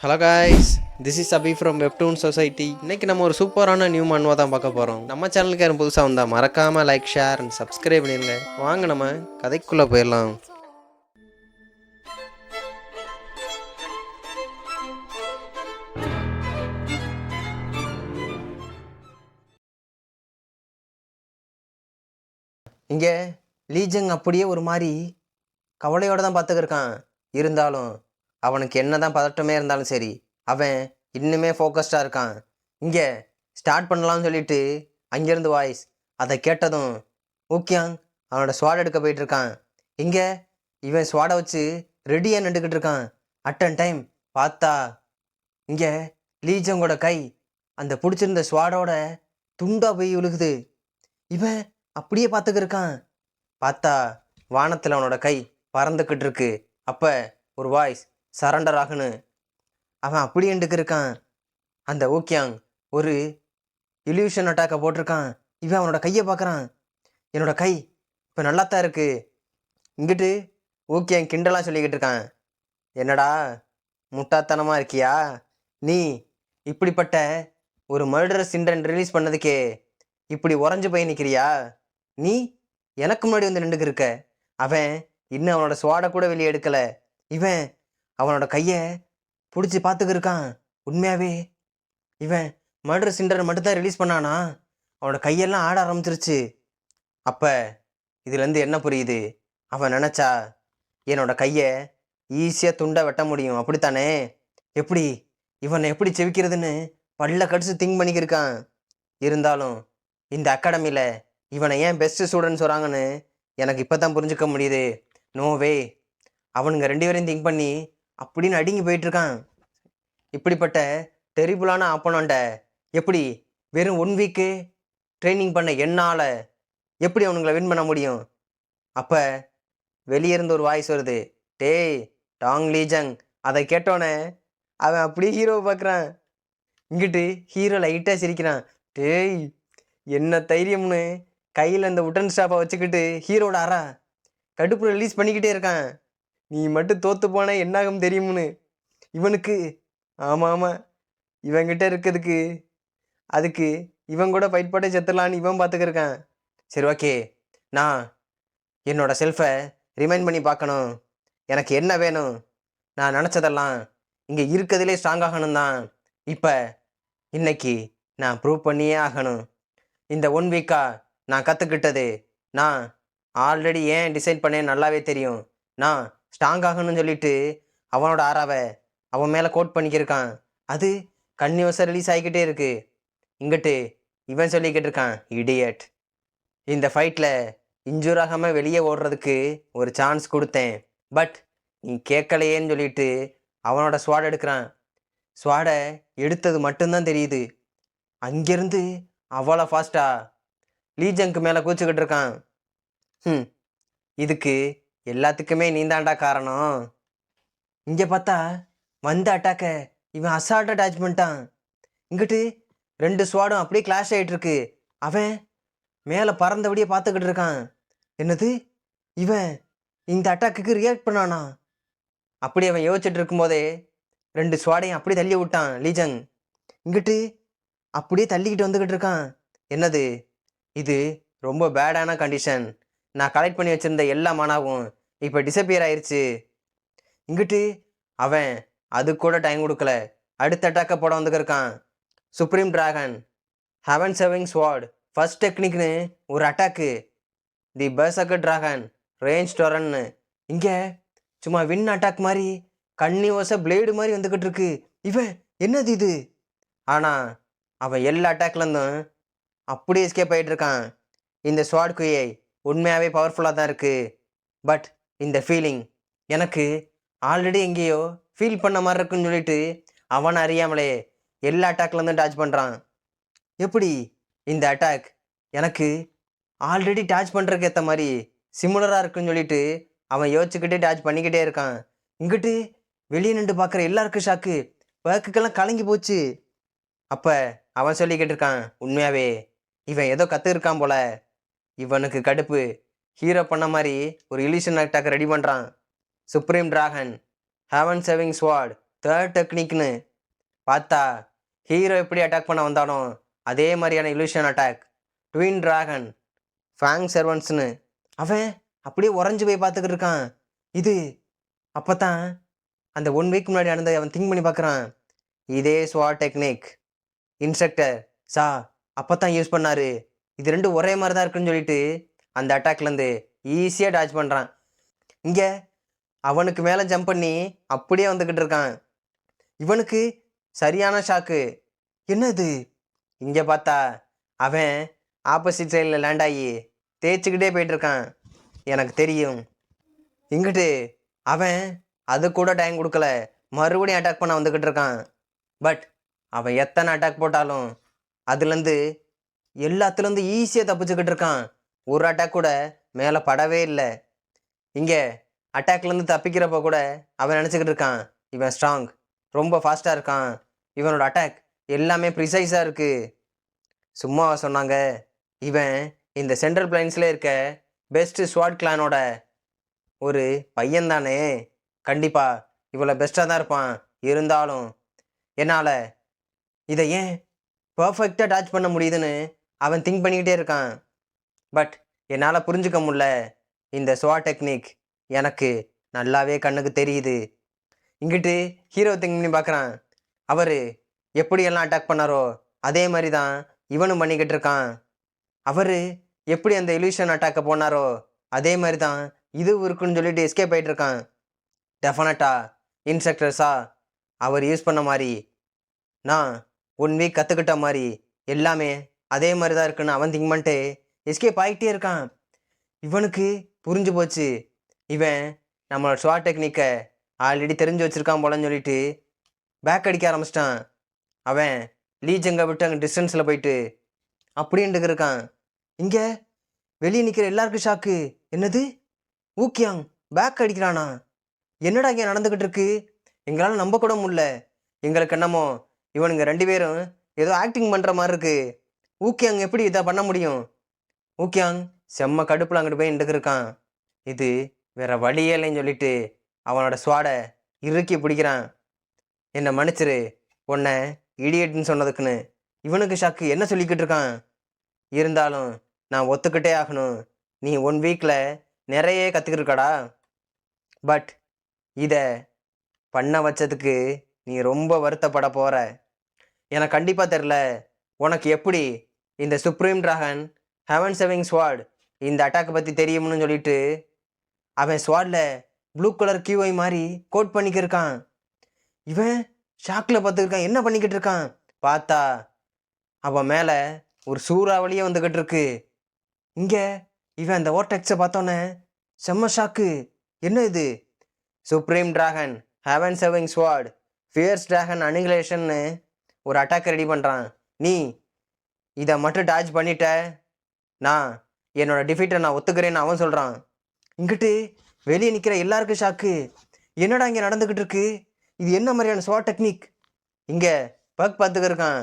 Hello guys, this is Abhi from Webtoon Society. இன்றைக்கி நம்ம ஒரு சூப்பரான நியூ மன்வா தான் பார்க்க போகிறோம். நம்ம சேனலுக்கு யாரும் புதுசாக வந்தால் மறக்காமல் லைக், ஷேர் அண்ட் சப்ஸ்கிரைப் பண்ணிடுங்க. வாங்க நம்ம கதைக்குள்ளே போயிடலாம். இங்கே லீஜங் அப்படியே ஒரு மாதிரி கவலையோடு தான் பார்த்துக்கிருக்கான். இருந்தாலும் அவனுக்கு என்ன தான் பதட்டமே இருந்தாலும் சரி, அவன் இன்னுமே ஃபோக்கஸ்டாக இருக்கான். இங்கே ஸ்டார்ட் பண்ணலாம்னு சொல்லிட்டு அங்கேருந்து வாய்ஸ் அதை கேட்டதும் ஊக்கியாங் அவனோட ஸ்வாட் எடுக்க போயிட்டு இருக்கான். இங்கே இவன் ஸ்வாடை வச்சு ரெடியாக நின்றுக்கிட்டு இருக்கான். அட்டன் டைம் பார்த்தா இங்கே லீஜங்கோட கை அந்த பிடிச்சிருந்த ஸ்வாடோட துண்டா போய் விழுகுது. இவன் அப்படியே பார்த்துக்கிட்டு இருக்கான். பார்த்தா வானத்தில் அவனோட கை பறந்துக்கிட்டு இருக்கு. அப்போ ஒரு வாய்ஸ் சரண்டர் ஆகுன்னு அவன் அப்படியேண்டுக்கு இருக்கான். அந்த ஊக்கியாங் ஒரு இல்யூஷன் அட்டாக்கை போட்டிருக்கான். இவன் அவனோட கையை பார்க்குறான். என்னோட கை இப்போ நல்லாத்தான் இருக்கு. இங்கிட்டு ஊக்கியாங் கிண்டலாக சொல்லிக்கிட்டு இருக்கான். என்னடா முட்டாத்தனமாக இருக்கியா நீ? இப்படிப்பட்ட ஒரு மர்டரஸ் சிண்ட்ரன் ரிலீஸ் பண்ணதுக்கே இப்படி உறைஞ்சு போய் நிற்கிறியா? நீ எனக்கு முன்னாடி வந்து நின்றுக்கு இருக்க. அவன் இன்னும் அவனோட ஸ்வாடை கூட வெளியே எடுக்கலை. இவன் அவனோட கையை பிடிச்சி பார்த்துக்கிருக்கான். உண்மையாகவே இவன் மர்டர் சிண்டரை மட்டும்தான் ரிலீஸ் பண்ணானா? அவனோட கையெல்லாம் ஆட ஆரம்பிச்சிருச்சு. அப்போ இதுலேருந்து என்ன புரியுது? அவன் நினச்சா என்னோட கையை ஈஸியாக துண்டை வெட்ட முடியும், அப்படித்தானே? எப்படி இவனை எப்படி செவிக்கிறதுன்னு பல்ல கடிச்சு திங்க் பண்ணிக்கிருக்கான். இருந்தாலும் இந்த அகாடமியில் இவனை ஏன் பெஸ்ட்டு ஸ்டூடெண்ட்ஸ் வராங்கன்னு எனக்கு இப்போ தான் புரிஞ்சுக்க முடியுது. நோவே, அவனுங்க ரெண்டு பேரையும் திங்க் பண்ணி அப்படின்னு அடுங்கி போயிட்டுருக்கான். இப்படிப்பட்ட டெரிபிளான ஆப்போனண்ட்டை எப்படி வெறும் 1 வீக்கு ட்ரைனிங் பண்ண என்னால் எப்படி அவனுங்களை வின் பண்ண முடியும்? அப்போ வெளியே இருந்து ஒரு வாய்ஸ் வருது. டேய் டாங் லீஜங். அதை கேட்டோன்னே அவன் அப்படியே ஹீரோவை பார்க்குறான். இங்கிட்டு ஹீரோ லைட்டாக சிரிக்கிறான். டேய் என்ன தைரியம்னு கையில் அந்த உட்டன் ஸ்டாப்பை வச்சுக்கிட்டு ஹீரோட ஆறா கடுப்பு ரிலீஸ் பண்ணிக்கிட்டே இருக்கான். நீ மட்டும் தோற்று போன என்னாகும் தெரியும்னு இவனுக்கு. ஆமாம் ஆமாம், இவன்கிட்ட இருக்கிறதுக்கு அதுக்கு இவன் கூட ஃபைட் போட்டே செத்துடலான்னு இவன் பார்த்துக்கிருக்கான். சரி, ஓகே, நான் என்னோட செல்ஃபை ரிமைண்ட் பண்ணி பார்க்கணும். எனக்கு என்ன வேணும்? நான் நினச்சதெல்லாம் இங்கே இருக்கிறதுலே ஸ்ட்ராங் ஆகணும் தான். இப்போ இன்னைக்கு நான் ப்ரூவ் பண்ணியே ஆகணும். இந்த 1 வீக்காக நான் கற்றுக்கிட்டது நான் ஆல்ரெடி ஏன் டிசைட் பண்ணேன் நல்லாவே தெரியும். நான் ஸ்ட்ராங் ஆகணும்னு சொல்லிட்டு அவனோட ஆறாவை அவன் மேலே கோட் பண்ணிக்கிருக்கான். அது கன்னியூஸாக ரிலீஸ் ஆகிக்கிட்டே இருக்கு. இங்கிட்டு இவன் சொல்லிக்கிட்டு இருக்கான், இடியட், இந்த ஃபைட்டில் இன்ஜூர் ஆகாமல் வெளியே ஓடுறதுக்கு ஒரு சான்ஸ் கொடுத்தேன், பட் நீ கேட்கலையேன்னு சொல்லிட்டு அவனோட ஸ்வாட் எடுக்கிறான். ஸ்வாடை எடுத்தது மட்டும்தான் தெரியுது. அங்கேருந்து அவ்வளோ ஃபாஸ்ட்டாக லீஜங்க்கு மேலே கூச்சிக்கிட்டு இருக்கான். இதுக்கு எல்லாத்துக்குமே நீந்தாண்டா காரணம். இங்கே பார்த்தா வந்த அட்டாக்கை இவன் அசால்ட் அட்டாச் பண்ணிட்டான். இங்கிட்டு 2 ஸ்வாடும் அப்படியே கிளாஷ் ஆகிட்டு இருக்கு. அவன் மேலே பறந்தபடியே பார்த்துக்கிட்டு இருக்கான். என்னது, இவன் இந்த அட்டாக்குக்கு ரியாக்ட் பண்ணானா? அப்படி அவன் யோசிச்சுட்டு இருக்கும்போதே 2 ஸ்வாடையும் அப்படியே தள்ளி விட்டான் லீஜங். இங்கிட்டு அப்படியே தள்ளிக்கிட்டு வந்துக்கிட்டு இருக்கான். என்னது இது? ரொம்ப பேடான கண்டிஷன். நான் கலெக்ட் பண்ணி வச்சுருந்த எல்லா மனாவும் இப்போ டிஸப்பியர் ஆயிடுச்சு. இங்கிட்டு அவன் அது கூட டைம் கொடுக்கல, அடுத்த அட்டாக்கை போட வந்துக்கிருக்கான். சுப்ரீம் டிராகன் ஹெவன் சேவிங் ஸ்வாட் ஃபர்ஸ்ட் டெக்னிக்னு ஒரு அட்டாக்கு. தி பெர்சர்க்கர் டிராகன் ரேஞ்ச் டொரன்னு இங்கே சும்மா வின் அட்டாக் மாதிரி கன்னியூஸாக பிளேடு மாதிரி வந்துக்கிட்டு இருக்கு. இவன் என்னது இது? ஆனால் அவன் எல்லா அட்டாக்லேருந்தும் அப்படியே எஸ்கேப் ஆகிட்டு இருக்கான். இந்த ஸ்வாட் குயை உண்மையாகவே பவர்ஃபுல்லாக தான் இருக்குது. பட் இந்த ஃபீலிங் எனக்கு ஆல்ரெடி எங்கேயோ ஃபீல் பண்ண மாதிரி இருக்குன்னு சொல்லிட்டு அவன் அறியாமலே எல்லா அட்டாக்லேருந்தும் டாச் பண்ணுறான். எப்படி இந்த அட்டாக் எனக்கு ஆல்ரெடி டாச் பண்ணுறதுக்கு ஏற்ற மாதிரி சிமிலராக இருக்குன்னு சொல்லிட்டு அவன் யோசிச்சுக்கிட்டே டாச் பண்ணிக்கிட்டே இருக்கான். இங்கிட்டு வெளியே நின்று பார்க்குற எல்லாருக்கும் ஷாக்கு, பேக்குக்கெல்லாம் கலங்கி போச்சு. அப்போ அவன் சொல்லிக்கிட்டு இருக்கான், உண்மையாகவே இவன் ஏதோ கற்றுருக்கான் போல. இவனுக்கு கடுப்பு. ஹீரோ பண்ண மாதிரி ஒரு இலியூஷன் அட்டாக் ரெடி பண்ணுறான். Supreme dragon heaven saving sword third டெக்னிக்னு பார்த்தா ஹீரோ எப்படி அட்டாக் பண்ண வந்தானோ அதே மாதிரியான illusion attack. Twin dragon fang சர்வன்ஸ்னு அவன் அப்படியே உறைஞ்சு போய் பார்த்துக்கிட்டு இருக்கான். இது அப்போ தான் அந்த 1 வீக் முன்னாடி நடந்த அவன் திங்க் பண்ணி பார்க்குறான். இதே ஸ்வாட் டெக்னிக் இன்ஸ்ட்ரக்டர் சா அப்போ தான் யூஸ் பண்ணாரு. இது ரெண்டும் ஒரே மாதிரி தான் இருக்குன்னு சொல்லிட்டு அந்த அட்டாக்லேருந்து ஈஸியாக டாச் பண்ணுறான். இங்கே அவனுக்கு மேலே ஜம்ப் பண்ணி அப்படியே வந்துக்கிட்டு இருக்கான். இவனுக்கு சரியான ஷாக்கு. என்னது இங்கே பார்த்தா அவன் ஆப்போசிட் சைடில் லேண்ட் ஆகி தேய்ச்சிக்கிட்டே போயிட்டுருக்கான். எனக்கு தெரியும். இங்கிட்டு அவன் அது கூட டைம் கொடுக்கல, மறுபடியும் அட்டாக் பண்ண வந்துக்கிட்டு இருக்கான். பட் அவன் எத்தனை அட்டாக் போட்டாலும் அதுலேருந்து எல்லாத்துலேருந்து ஈஸியாக தப்பிச்சுக்கிட்டு இருக்கான். ஒரு அட்டாக் கூட மேலே படவே இல்லை. இங்கே அட்டாக்லேருந்து தப்பிக்கிறப்ப கூட அவன் நினச்சிக்கிட்டு இருக்கான் இவன் ஸ்ட்ராங், ரொம்ப ஃபாஸ்ட்டாக இருக்கான், இவனோட அட்டாக் எல்லாமே ப்ரிசைஸாக இருக்குது. சும்மாவா சொன்னாங்க? இவன் இந்த சென்ட்ரல் பிளைன்ஸில் இருக்க பெஸ்ட் ஸ்வாட் கிளானோட ஒரு பையன் தானே, கண்டிப்பாக இவ்வளோ பெஸ்ட்டாக தான் இருப்பான். இருந்தாலும் என்னால் இதை ஏன் பர்ஃபெக்டாக டாச் பண்ண முடியுதுன்னு அவன் திங்க் பண்ணிக்கிட்டே இருக்கான். பட் என்னால் புரிஞ்சுக்க முடியல. இந்த ஸ்வாட் டெக்னிக் எனக்கு நல்லாவே கண்ணுக்கு தெரியுது. இங்கிட்டு ஹீரோ திங்க் பண்ணி பார்க்குறான். அவர் எப்படியெல்லாம் அட்டாக் பண்ணாரோ அதே மாதிரி தான் இவனும் பண்ணிக்கிட்டு இருக்கான். அவர் எப்படி அந்த இல்யூஷன் அட்டாக்கை போனாரோ அதே மாதிரி தான் இது இருக்குன்னு சொல்லிட்டு எஸ்கேப் ஆகிட்டு இருக்கான். டெஃபினட்டாக இன்ஸ்ட்ரக்டர்ஸா அவர் யூஸ் பண்ண மாதிரி நான் 1 வீக் கற்றுக்கிட்ட மாதிரி எல்லாமே அதே மாதிரி தான் இருக்குன்னு அவன் திங்க் பண்ணிட்டு எஸ்கேப் ஆகிட்டே இருக்கான். இவனுக்கு புரிஞ்சு போச்சு, இவன் நம்மளோட ஸ்வாட் டெக்னிக்கை ஆல்ரெடி தெரிஞ்சு வச்சுருக்கான் போலன்னு சொல்லிட்டு பேக் அடிக்க ஆரம்பிச்சிட்டான். அவன் லீஜங்கை விட்டு அங்கே டிஸ்டன்ஸில் போயிட்டு அப்படின்ட்டு இருக்கான். இங்கே வெளியே நிற்கிற எல்லாருக்கும் ஷாக்கு. என்னது, ஊக்கியாங் பேக் அடிக்கிறானா? என்னடா இங்கே நடந்துக்கிட்டு இருக்கு? எங்களால் நம்ப கூட முடியல. எங்களுக்கு என்னமோ இவனுங்க 2 பேரும் ஏதோ ஆக்டிங் பண்ணுற மாதிரி இருக்கு. ஊக்கியாங் எப்படி இதை பண்ண முடியும்? ஊக்கியாங் செம்ம கடுப்பில் அங்கிட்டு போய் நின்றுக்கு இருக்கான். இது வேற வழியே இல்லைன்னு சொல்லிட்டு அவனோட ஸ்வாடை இறுக்கி பிடிக்கிறான். என்னை மன்னிச்சிரு, உன்னை இடியட்னு சொன்னதுக்குன்னு. இவனுக்கு ஷாக்கு, என்ன சொல்லிக்கிட்டு இருக்கான்? இருந்தாலும் நான் ஒத்துக்கிட்டே ஆகணும். நீ 1 வீக்கில் நிறைய கற்றுக்கிருக்கடா. பட் இதை பண்ண வச்சதுக்கு நீ ரொம்ப வருத்தப்பட போகிற. எனக்கு கண்டிப்பாக தெரில உனக்கு எப்படி இந்த சுப்ரீம் டிராகன் ஹெவன் சேவிங் ஸ்வாட் இந்த அட்டாக்கை பற்றி தெரியும்னு சொல்லிட்டு அவன் ஸ்வாடில் ப்ளூ கலர் கியூஐ மாதிரி கோட் பண்ணிக்கிருக்கான். இவன் ஷாக்கில் பார்த்துருக்கான், என்ன பண்ணிக்கிட்டு இருக்கான்? பார்த்தா அவன் மேலே ஒரு சூறாவளியே வந்துக்கிட்டு இருக்கு. இங்கே இவன் அந்த ஓட்டெக்ஸை பார்த்தோன்னே செம்ம ஷாக்கு. என்ன இது? சுப்ரீம் டிராகன் ஹெவன் சேவிங் ஸ்வாட் ஃபியர்ஸ் டிராகன் அனிகிலேஷன்னு ஒரு அட்டாக்கை ரெடி பண்ணுறான். நீ இதை மட்டும் டாச் பண்ணிட்ட, நான் என்னோட டிஃபீட்டை நான் ஒத்துக்கிறேன்னு அவன் சொல்கிறான். இங்கிட்டு வெளியே நிற்கிற எல்லாருக்கும் ஷாக்கு. என்னடா இங்கே நடந்துக்கிட்டு இருக்கு? இது என்ன மாதிரியான ஸ்வாட் டெக்னிக்? இங்கே பக் பார்த்துக்க இருக்கான்.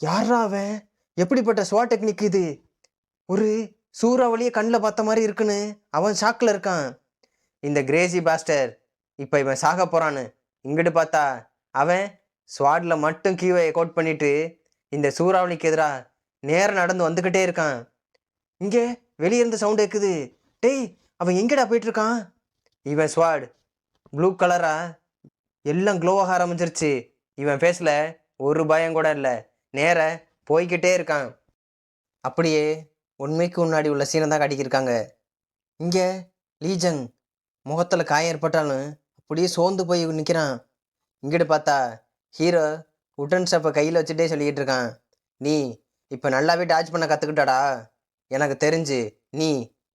யாரா அவன்? எப்படிப்பட்ட ஸ்வாட் டெக்னிக் இது? ஒரு சூறாவளியை கண்ணில் பார்த்த மாதிரி இருக்குன்னு அவன் ஷாக்கில் இருக்கான். இந்த கிரேசி பாஸ்டர் இப்போ இவன் சாக போகிறான்னு இங்கிட்டு பார்த்தா அவன் ஸ்வாடில் மட்டும் கியூஐ கோட் பண்ணிட்டு இந்த சூறாவளிக்கு எதிராக நேரம் நடந்து வந்துக்கிட்டே இருக்கான். இங்கே வெளியே இருந்து சவுண்ட் கேட்குது. டேய், அவன் எங்கடா போயிட்டுருக்கான்? இவன் ஸ்வாட் ப்ளூ கலரா எல்லாம் க்ளோவாக ஆரம்பிச்சிருச்சு. இவன் ஃபேஸில் ஒரு பயம் கூட இல்லை, நேர போய்கிட்டே இருக்கான். அப்படியே உண்மைக்கு முன்னாடி உள்ள சீனை தான் காட்டிக்கிருக்காங்க. இங்கே லீஜங் முகத்தில் காயம் ஏற்பட்டாலும் அப்படியே சோர்ந்து போய் நிற்கிறான். இங்கிட்டு பார்த்தா ஹீரோ உட்டன் ஸ்டெப்பை கையில் வச்சுட்டே சொல்லிக்கிட்டு இருக்கான். நீ இப்போ நல்லாவே டாச் பண்ண கற்றுக்கிட்டாடா. எனக்கு தெரிஞ்சு நீ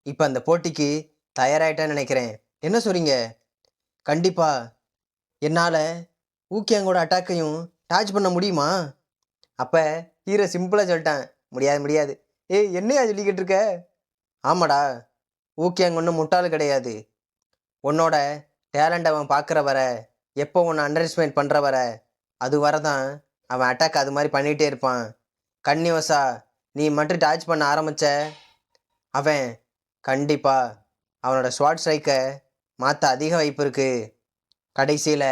இப்போ அந்த போட்டிக்கு தயாராகிட்டேன்னு நினைக்கிறேன். என்ன சொல்கிறீங்க? கண்டிப்பாக என்னால் ஊக்கியாங்கோட அட்டாக்கையும் டாச் பண்ண முடியுமா? அப்போ ஹீரோ சிம்பிளாக சொல்லிட்டான், முடியாது முடியாது. ஏய், என்னையா சொல்லிக்கிட்டு இருக்க? ஆமாடா, ஊக்கியாங்க ஒன்றும் முட்டாள் கிடையாது. உன்னோட டேலண்ட் அவன் பார்க்குற வர, எப்போ உன்னை அண்டர் எஸ்டிமேட் பண்ணுற வர, அது வர தான் அவன் அட்டாக் அது மாதிரி பண்ணிகிட்டே இருப்பான். கன்னியூஸா நீ மட்டும் டாச் பண்ண ஆரம்பித்த அவன் கண்டிப்பாக அவனோட ஸ்வாட் ஸ்ட்ரைக்கை மாற்ற அதிக வாய்ப்பு இருக்குது. கடைசியில்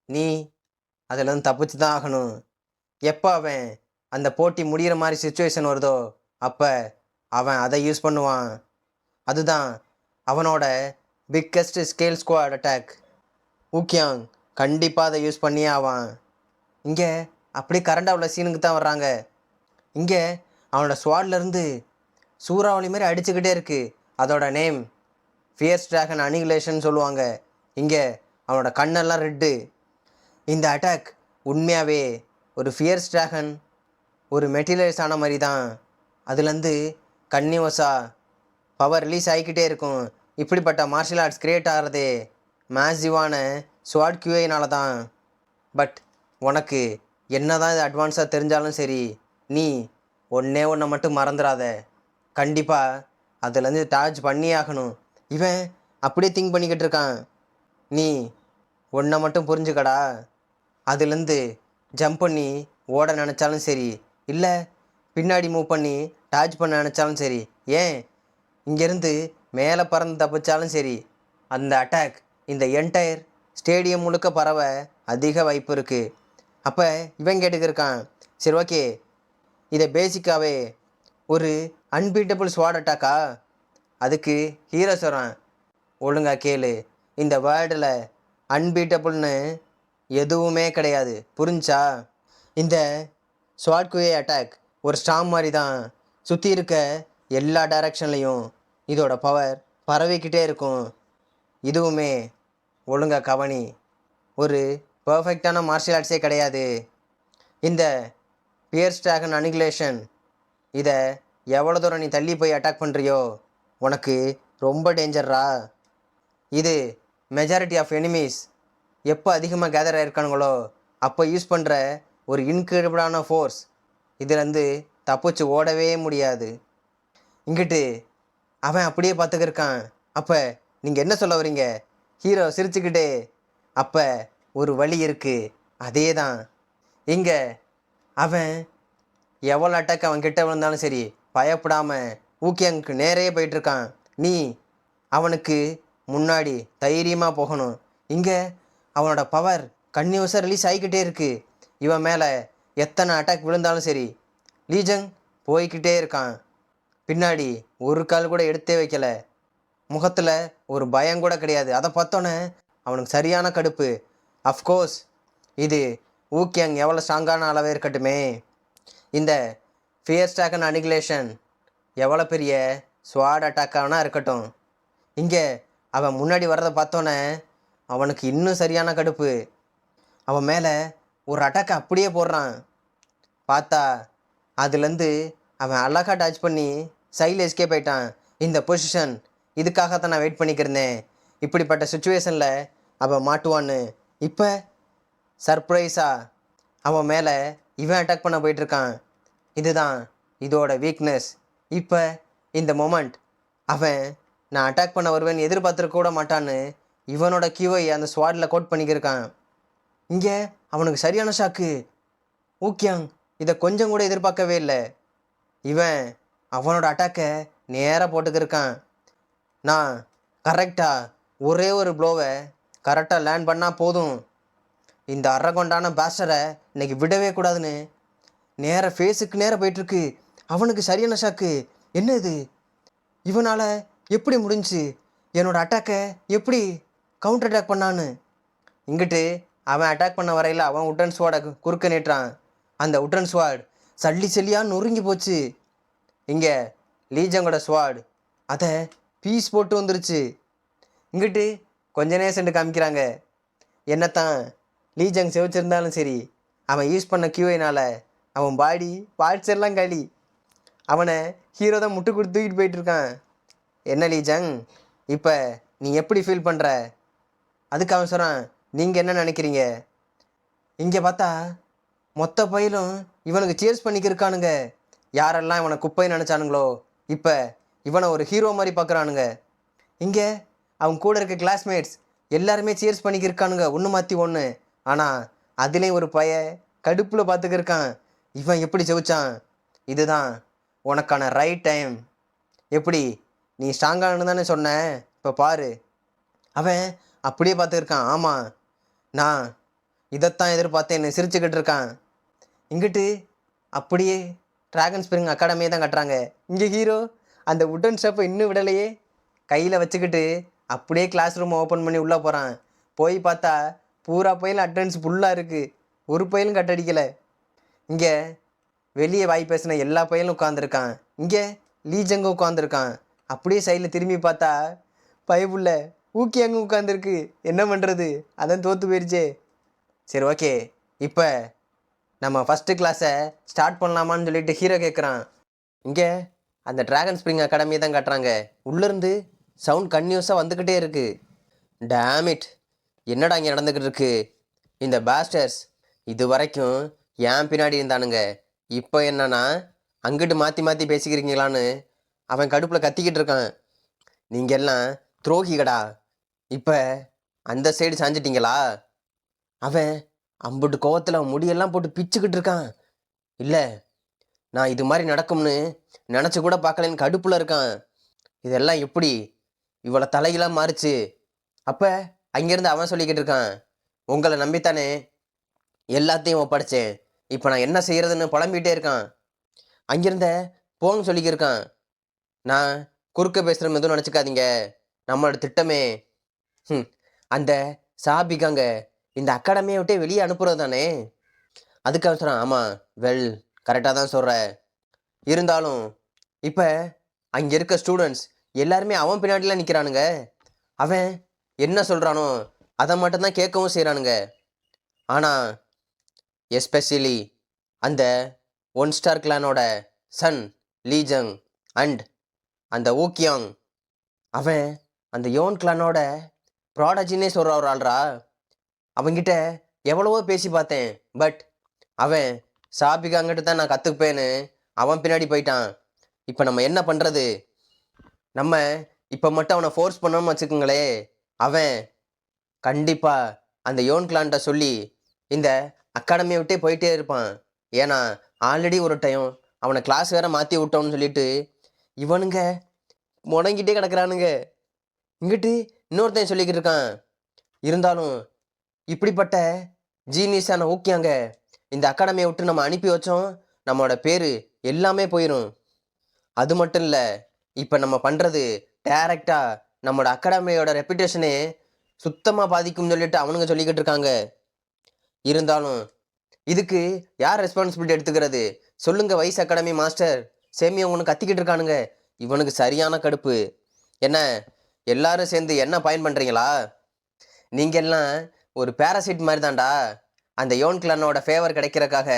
நீ அதுலேருந்து தப்பிச்சு தான் ஆகணும். எப்போ அவன் அந்த போட்டி முடிகிற மாதிரி சுச்சுவேஷன் வருதோ அப்போ அவன் அதை யூஸ் பண்ணுவான். அதுதான் அவனோட பிக்கஸ்ட் ஸ்கேல் ஸ்குவாட் அட்டாக். ஊக்கியாங் கண்டிப்பாக அதை யூஸ் பண்ணியே ஆவான். இங்கே அப்படியே கரண்டாக உள்ள சீனுக்கு தான் வர்றாங்க. இங்கே அவனோட ஸ்குவாட்லேருந்து சூறாவளி மாதிரி அடிச்சுக்கிட்டே இருக்குது. அதோட நேம் ஃபியர்ஸ் ட்ராகன் அனிகுலேஷன் சொல்லுவாங்க. இங்கே அவனோட கண்ணெல்லாம் ரெட்டு. இந்த அட்டாக் உண்மையாகவே ஒரு ஃபியர்ஸ் ட்ராகன் ஒரு மெட்டீரியல்ஸ் ஆன மாதிரி தான். அதுலேருந்து கன்னியூஸாக பவர் ரிலீஸ் ஆகிக்கிட்டே இருக்கும். இப்படிப்பட்ட மார்ஷியல் ஆர்ட்ஸ் கிரியேட் ஆகிறதே மேசிவான ஸ்வாட் கியூஐனால தான். பட் உனக்கு என்ன தான் இது அட்வான்ஸாக தெரிஞ்சாலும் சரி, நீ ஒன்றே ஒன்றை மட்டும் மறந்துடாத. கண்டிப்பாக அதுலேருந்து டார்ஜ் பண்ணியே ஆகணும். இவன் அப்படியே திங்க் பண்ணிக்கிட்டு இருக்கான். நீ ஒன்றை மட்டும் புரிஞ்சுக்கடா. அதுலேருந்து ஜம்ப் பண்ணி ஓட நினச்சாலும் சரி, இல்லை பின்னாடி மூவ் பண்ணி டார்ஜ் பண்ண நினச்சாலும் சரி, ஏன் இங்கேருந்து மேலே பறந்து தப்பிச்சாலும் சரி, அந்த அட்டாக் இந்த என்டையர் ஸ்டேடியம் முழுக்க பரவ அதிக வாய்ப்பு இருக்குது. அப்போ இவன் கேட்டுக்கிருக்கான், சரி ஓகே, இதை பேசிக்காகவே ஒரு அன்பீட்டபிள் ஸ்வாட் அட்டாக்கா? அதுக்கு ஹீரோ சொல்கிறான், ஒழுங்கா கேளு, இந்த வேர்ல்டில் அன்பீட்டபுள்னு எதுவுமே கிடையாது, புரிஞ்சா? இந்த ஸ்வாட் குவே அட்டாக் ஒரு ஸ்டாம் மாதிரி தான். சுற்றி இருக்க எல்லா டைரக்ஷன்லேயும் இதோட பவர் பரவிக்கிட்டே இருக்கும். இதுவுமே ஒழுங்கா கவனி, ஒரு பர்ஃபெக்டான மார்ஷியல் ஆர்ட்ஸே கிடையாது. இந்த பியர்ஸ் ட்ராகன் அனிகுலேஷன் இதை எவ்வளோ தூரம் நீ தள்ளி போய் அட்டாக் பண்ணுறியோ உனக்கு ரொம்ப டேஞ்சர்ரா. இது மெஜாரிட்டி ஆஃப் எனிமீஸ் எப்போ அதிகமாக கேதர் ஆகிருக்கானுங்களோ அப்போ யூஸ் பண்ணுற ஒரு இன்கிரெடிபிளான ஃபோர்ஸ். இதுலேருந்து தப்பிச்சு ஓடவே முடியாது. இங்கிட்டு அவன் அப்படியே பார்த்துக்கிருக்கான். அப்போ நீங்கள் என்ன சொல்ல வரீங்க? ஹீரோ சிரிச்சுக்கிட்டே, அப்போ ஒரு வழி இருக்குது, அதே தான். இங்கே அவன் எவ்வளோ அட்டாக் அவன் கிட்ட விழுந்தாலும் சரி பயப்படாமல் ஊக்கியங்க்கு நேரே போயிட்டுருக்கான். நீ அவனுக்கு முன்னாடி தைரியமாக போகணும். இங்கே அவனோட பவர் கன்னியூஸாக ரிலீஸ் ஆகிக்கிட்டே இருக்குது. இவன் மேலே எத்தனை அட்டாக் விழுந்தாலும் சரி லீஜங் போய்கிட்டே இருக்கான். பின்னாடி ஒரு கால் கூட எடுத்தே வைக்கல. முகத்தில் ஒரு பயம் கூட கிடையாது. அதை பார்த்தோன்னே அவனுக்கு சரியான கடுப்பு. அஃப்கோர்ஸ் இது ஊக்கியங் எவ்வளோ ஸ்ட்ராங்கான அளவே இருக்கட்டுமே, இந்த ஃபியர்ஸ் ட்ராகன் அனிகுலேஷன் எவ்வளோ பெரிய ஸ்வாட் அட்டாக்கானா இருக்கட்டும், இங்கே அவன் முன்னாடி வர்றதை பார்த்தோன்னே அவனுக்கு இன்னும் சரியான கடுப்பு. அவன் மேலே ஒரு அட்டாக்கை அப்படியே போடுறான். பார்த்தா அதுலேருந்து அவன் அழகாக டச் பண்ணி சைடில் எஸ்கேப் ஆயிட்டான். இந்த பொசிஷன் இதுக்காகத்தான் நான் வெயிட் பண்ணிக்கிருந்தேன். இப்படிப்பட்ட சுச்சுவேஷனில் அவன் மாட்டுவான்னு. இப்போ சர்ப்ரைஸாக அவன் மேலே இவன் அட்டாக் பண்ண போயிட்டுருக்கான். இதுதான் இதோட வீக்னஸ். இப்போ இந்த மொமெண்ட் அவன் நான் அட்டாக் பண்ண வருவேன்னு எதிர்பார்த்துருக்க கூட மாட்டான்னு இவனோட கியூவை அந்த ஸ்வாடில் கோட் பண்ணிக்கிருக்கான். இங்கே அவனுக்கு சரியான ஷாக்கு. ஊக்கியாங் இதை கொஞ்சம் கூட எதிர்பார்க்கவே இல்லை. இவன் அவனோட அட்டாக்கை நேராக போட்டுக்கிருக்கான். நான் கரெக்டாக ஒரே ஒரு ப்ளோவை கரெக்டாக லேண்ட் பண்ணால் போதும், இந்த அரகொண்டான பேஸ்டரை இன்னைக்கு விடவே கூடாதுன்னு நேராக ஃபேஸுக்கு நேராக போயிட்டுருக்கு. அவனுக்கு சரியான ஷாக்கு. என்ன இது, இவனால் எப்படி முடிஞ்சு என்னோட அட்டாக்கை எப்படி கவுண்டர் அட்டாக் பண்ணான்னு. இங்கிட்டு அவன் அட்டாக் பண்ண வரையில் அவன் உட்டன் ஸ்வாடை குறுக்க நீட்டுறான். அந்த உட்டன் ஸ்வாட் சல்லி சல்லியாக நொறுங்கி போச்சு. இங்கே லீஜங்கோட ஸ்வாட் அதை பீஸ் போட்டு வந்துருச்சு. இங்கிட்டு கொஞ்ச நேரம் சென்று காமிக்கிறாங்க. என்னத்தான் லீஜங் செவச்சிருந்தாலும் சரி அவன் யூஸ் பண்ண கியூஐனால் அவன் பாடி பார்ட்ஸ் எல்லாம் களி. அவனை ஹீரோ தான் முட்டு கொடுத்து தூக்கிட்டு போயிட்டுருக்கான். என்ன லீஜங், இப்போ நீ எப்படி ஃபீல் பண்ணுற? அதுக்கு அவன் சொல்கிறான், நீங்கள் என்ன நினைக்கிறீங்க? இங்கே பார்த்தா மொத்த பயிலும் இவனுக்கு சேர்ஸ் பண்ணிக்கிருக்கானுங்க. யாரெல்லாம் இவனை குப்பை நினச்சானுங்களோ இப்போ இவனை ஒரு ஹீரோ மாதிரி பார்க்குறானுங்க. இங்கே அவன் கூட இருக்க கிளாஸ்மேட்ஸ் எல்லாருமே சேர்ஸ் பண்ணிக்கிருக்கானுங்க ஒன்று மாற்றி ஒன்று. ஆனால் அதுலேயும் ஒரு பைய கடுப்பில் பார்த்துக்கிருக்கான். இவன் எப்படி ஜெயிச்சான்? இதுதான் உனக்கான ரைட் டைம். எப்படி நீ ஸ்ட்ராங்கானு தானே சொன்ன, இப்போ பாரு. அவன் அப்படியே பார்த்துருக்கான். ஆமாம், நான் இதைத்தான் எதிர்பார்த்தேன்னு சிரிச்சுக்கிட்டு இருக்கான். இங்கிட்டு அப்படியே டிராகன் ஸ்ப்ரிங் அகாடமியை தான் கட்டுறாங்க. இங்கே ஹீரோ அந்த உட்டன் ஸ்டெப்பை இன்னும் விடலையே, கையில் வச்சுக்கிட்டு அப்படியே கிளாஸ் ரூமை ஓப்பன் பண்ணி உள்ளே போகிறான். போய் பார்த்தா பூரா பையிலும் அட்டெண்டன்ஸ் ஃபுல்லாக இருக்குது, ஒரு பையிலும் கட்டடிக்கலை. இங்கே வெளியே வாய் பேசின எல்லா பையலும் உட்காந்துருக்கான். இங்கே லீஜங்க உட்காந்துருக்கான். அப்படியே சைடில் திரும்பி பார்த்தா பயப்புள்ள ஊக்கி அங்கே உட்காந்துருக்கு. என்ன பண்ணுறது, அதான் தோற்று போயிடுச்சே. சரி ஓகே, இப்போ நம்ம ஃபஸ்ட்டு கிளாஸை ஸ்டார்ட் பண்ணலாமான்னு சொல்லிட்டு ஹீரோ கேட்குறான். இங்கே அந்த டிராகன் ஸ்ப்ரிங் அகாடமியை தான் காட்டுறாங்க. உள்ளேருந்து சவுண்ட் கன்யூஸாக வந்துக்கிட்டே இருக்குது. டேமிட், என்னடா இங்கே நடந்துக்கிட்டு இருக்கு? இந்த பாஸ்டர்ஸ் இது வரைக்கும் ஏன் பின்னாடி இருந்தானுங்க, இப்போ என்னன்னா அங்கிட்டு மாற்றி மாற்றி பேசிக்கிறீங்களான்னு அவன் கடுப்பில் கத்திக்கிட்டு இருக்கான். நீங்கள் எல்லாம் துரோகிகடா, இப்போ அந்த சைடு சாஞ்சிட்டிங்களா? அவன் அம்புட்டு கோவத்தில் முடியெல்லாம் போட்டு பிச்சுக்கிட்டு இருக்கான். இல்லை, நான் இது மாதிரி நடக்கும்னு நினச்சி கூட பார்க்கலன்னு கடுப்பில் இருக்கான். இதெல்லாம் எப்படி இவ்வளோ தலைகளாக மாறிச்சு? அப்போ அங்கேருந்து அவன் சொல்லிக்கிட்டு இருக்கான், உங்களை நம்பித்தானே எல்லாத்தையும் ஒப்படைச்சேன், இப்போ நான் என்ன செய்கிறதுன்னு புலம்பிகிட்டே இருக்கான். அங்கேருந்த போங்க சொல்லிக்கிருக்கான். நான் குறுக்க பேசுகிற எதுவும் நினச்சிக்காதீங்க, நம்மளோட திட்டமே அந்த சாபிக்காங்க இந்த அகாடமியை விட்டே வெளியே அனுப்புறது தானே. அதுக்கு அவசரம். ஆமாம், வெல் கரெக்டாக தான் சொல்கிற. இருந்தாலும் இப்போ அங்கே இருக்க ஸ்டூடெண்ட்ஸ் எல்லாருமே அவன் பின்னாடிலாம் நிற்கிறானுங்க. அவன் என்ன சொல்கிறானோ அதை மட்டும்தான் கேட்கவும் செய்கிறானுங்க. ஆனால் எஸ்பெஷலி அந்த 1 ஸ்டார் கிளானோட சன் லீஜங் அண்ட் அந்த ஊக்கியாங், அவன் அந்த யோன் கிளானோட ப்ராடஜின்னே சொல்கிற ஒரு ஆள்ரா. அவங்கிட்ட எவ்வளவோ பேசி பார்த்தேன், பட் அவன் சாபிகாங்கிட்ட தான் நான் கற்றுப்பேன்னு அவன் பின்னாடி போயிட்டான். இப்போ நம்ம என்ன பண்ணுறது? நம்ம இப்போ மட்டும் அவனை ஃபோர்ஸ் பண்ணோம்னு வச்சுக்கோங்களே, அவன் கண்டிப்பாக அந்த யோன் கிளான்ட்ட சொல்லி இந்த அகாடமியை விட்டே போயிட்டே இருப்பான். ஏன்னா ஆல்ரெடி ஒரு டைம் அவனை கிளாஸ் வேற மாற்றி விட்டோம்னு சொல்லிட்டு இவனுங்க முடங்கிட்டே கிடக்குறானுங்க. இங்கிட்டு இன்னொருத்தையும் சொல்லிக்கிட்டு இருக்கான். இருந்தாலும் இப்படிப்பட்ட ஜீனியஸான ஊக்கியாங்க இந்த அகாடமியை விட்டு நம்ம அனுப்பி வச்சோம், நம்மளோட பேர் எல்லாமே போயிடும். அது மட்டும் இல்லை, இப்போ நம்ம பண்ணுறது டைரக்டாக நம்மளோட அகாடமியோட ரெப்புடேஷனே சுத்தமாக பாதிக்கும்னு சொல்லிட்டு அவனுங்க சொல்லிக்கிட்டு இருக்காங்க. இருந்தாலும் இதுக்கு யார் ரெஸ்பான்சிபிலிட்டி எடுத்துக்கிறது சொல்லுங்க வைஸ் அகாடமி மாஸ்டர்? சேமியா ஒன்று கத்திக்கிட்டு இருக்கானுங்க. இவனுக்கு சரியான கடுப்பு. என்ன எல்லாரும் சேர்ந்து என்ன பயன் பண்ணுறீங்களா? நீங்கள் எல்லாம் ஒரு பேராசைட் மாதிரி தான்டா. அந்த யோன் கிளானோட ஃபேவர் கிடைக்கிறக்காக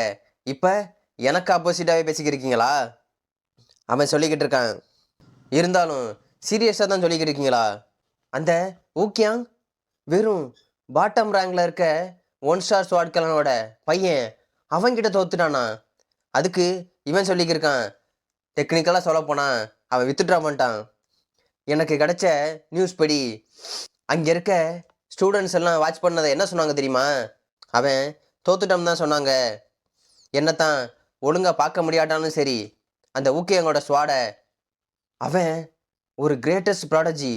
இப்போ எனக்கு ஆப்போசிட்டாகவே பேசிக்கிருக்கீங்களா? அவன் சொல்லிக்கிட்டு இருக்கான். இருந்தாலும் சீரியஸாக தான் சொல்லிக்கிட்டு இருக்கீங்களா? அந்த ஊக்கியாங் வெறும் பாட்டம் ரேங்கில் இருக்க 1 ஸ்டார் ஸ்வாட் கிளானோட பையன் அவன்கிட்ட தோத்துட்டானா? அதுக்கு இவன் சொல்லிக்கிருக்கான், டெக்னிக்கலாக சொல்ல போனான் அவன் வித்துட்ரா பண்ணிட்டான். எனக்கு கிடைச்ச நியூஸ் படி அங்கே இருக்க ஸ்டூடெண்ட்ஸ் எல்லாம் வாட்ச் பண்ணதை என்ன சொன்னாங்க தெரியுமா? அவன் தோத்துட்டான் தான் சொன்னாங்க. என்னத்தான் ஒழுங்காக பார்க்க முடியாட்டாலும் சரி, அந்த ஊக்கியங்களோட ஸ்வாடை அவன் ஒரு கிரேட்டஸ்ட் ப்ராடஜி,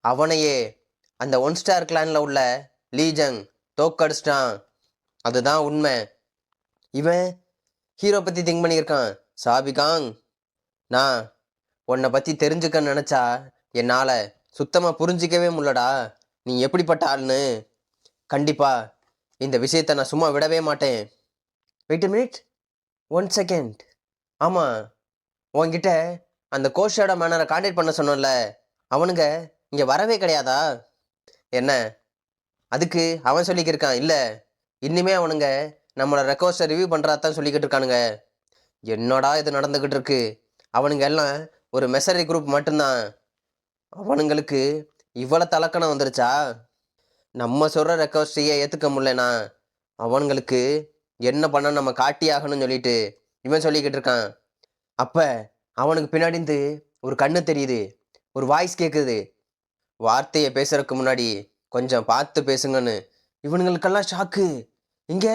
அவனையே அந்த 1 ஸ்டார் கிளானில் உள்ள லீஜங் தோக்கடிச்சிட்டான். அதுதான் உண்மை. இவன் ஹீரோ பற்றி திங்க் பண்ணியிருக்கான். சாபிகாங், நான் உன்னை பற்றி தெரிஞ்சுக்கன்னு நினச்சா என்னால் சுத்தமாக புரிஞ்சிக்கவே முடியலடா, நீ எப்படிப்பட்ட ஆள்னு. கண்டிப்பாக இந்த விஷயத்தை நான் சும்மா விடவே மாட்டேன். Wait a minute, 1 second. ஆமாம், உன்கிட்ட அந்த கோஷோட மேனரை கான்டாக்ட் பண்ண சொன்னோம்ல, அவனுங்க இங்கே வரவே கிடையாதா? என்ன? அதுக்கு அவன் சொல்லிக்கிருக்கான், இல்லை இனிமே அவனுங்க நம்மளோட ரெக்வஸ்ட்டை ரிவ்யூ பண்ணுறாதான் சொல்லிக்கிட்டு இருக்கானுங்க. என்னடா இது நடந்துக்கிட்டு இருக்கு? அவனுங்க எல்லாம் ஒரு மெசரி குரூப் மட்டும்தான். அவனுங்களுக்கு இவ்வளோ தலக்கணம் வந்துருச்சா? நம்ம சொல்கிற ரெக்வஸ்ட்டையே ஏற்றுக்க முடியலனா அவனுங்களுக்கு என்ன பண்ண நம்ம காட்டி ஆகணும்னு சொல்லிட்டு இவன் சொல்லிக்கிட்டு இருக்கான். அப்போ அவனுக்கு பின்னாடிந்து ஒரு கண்ணு தெரியுது, ஒரு வாய்ஸ் கேட்குது, வார்த்தையை பேசுறதுக்கு முன்னாடி கொஞ்சம் பார்த்து பேசுங்கன்னு. இவனுங்களுக்கெல்லாம் ஷாக்கு. இங்கே